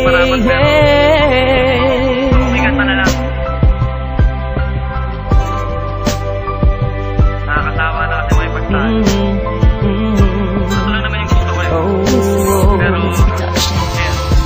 nagpaparapat pero bigat pa na lang. Nakakatawa na kasi may pagtaan. Ito lang naman yung gusto ko eh. Pero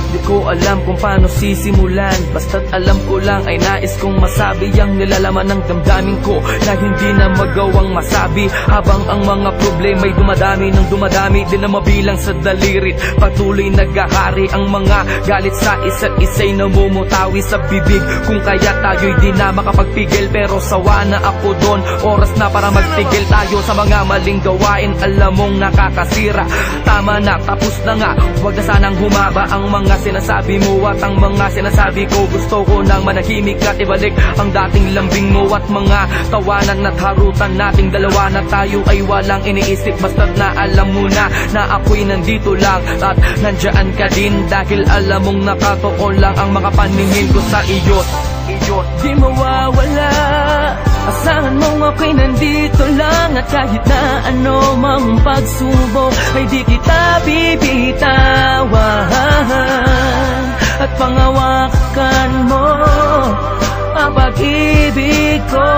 di ko alam kung paano sisimulan, basta't alam ko lang ay nais kong masabi ang nilalaman ng damdamin ko na hindi na magawang masabi. Habang ang mga problema'y dumadami ng dumadami, di na mabilang sa dalirit. Patuloy naghahari ang mga galit sa isa't isa'y namumutawi sa bibig. Kung kaya tayo'y di na makapagpigil, pero sawa na ako doon. Oras na para magtigil tayo sa mga maling gawain, alam mong nakakasira. Tama na, tapos na nga, huwag na sanang humaba ang mga sinasabi mo at ang mga sinasabi ko. Gusto ko nang manahimik at ibalik ang dating lambing mo at mga tawanan at harutan nating dalawa na tayo ay walang iniisip. Basta't na alam mo na ako'y nandito lang at nandyan ka din, dahil alam mong nakatuon lang ang mga paningin ko sa iyo. Di mawawala, asahan mong ako'y nandito lang, at kahit na ano mang pagsubok ay di kita bibitawan. At pangawakan mo ang pag-ibig ko,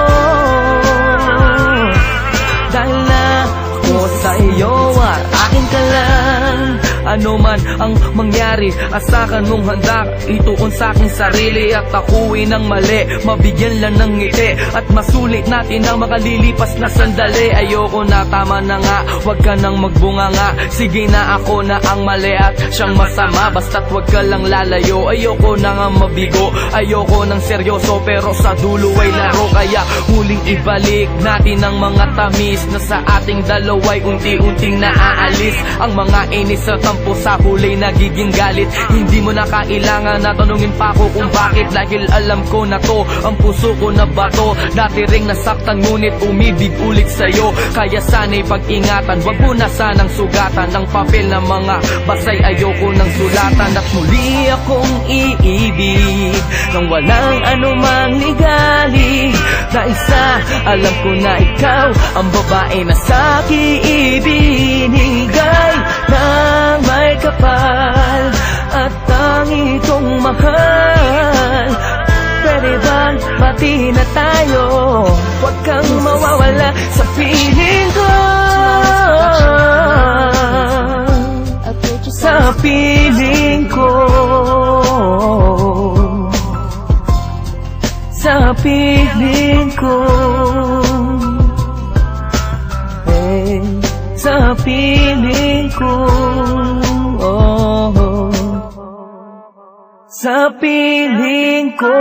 dahil na ako sa iyo at akin ka lang. Ano man ang mangyari, asakan mong handa ituon sa aking sarili, at ako'y nang mali, mabigyan lang ng ngiti at masulit natin ang makalilipas na sandali. Ayoko na, tama na nga, wag ka nang magbunga nga. Sige na, ako na ang mali at siyang masama, basta't wag ka lang lalayo. Ayoko na nga mabigo, ayoko nang seryoso, pero sa dulo ay laro. Kaya muling ibalik natin ang mga tamis na sa ating dalawa'y unti-unting naaalis. Ang mga inis at sa huli nagiging galit. Hindi mo na kailangan na tanungin pa ako kung bakit, dahil alam ko na to ang puso ko na bato. Dati ring nasaktan ngunit umibig ulit sa'yo, kaya sana'y pag-ingatan. Wag mo na sanang sugatan ng papel na mga basay, ayoko ng sulatan. At muli akong iibig nang walang anumang ligali na isa. Alam ko na ikaw ang babae na sa'kin ibinigay ng may kapal at tangi kong mahal. Pwede bang pati na tayo? Huwag kang mawawala sa piling ko, sa piling ko, sa piling ko, sa piling ko, sa piling ko.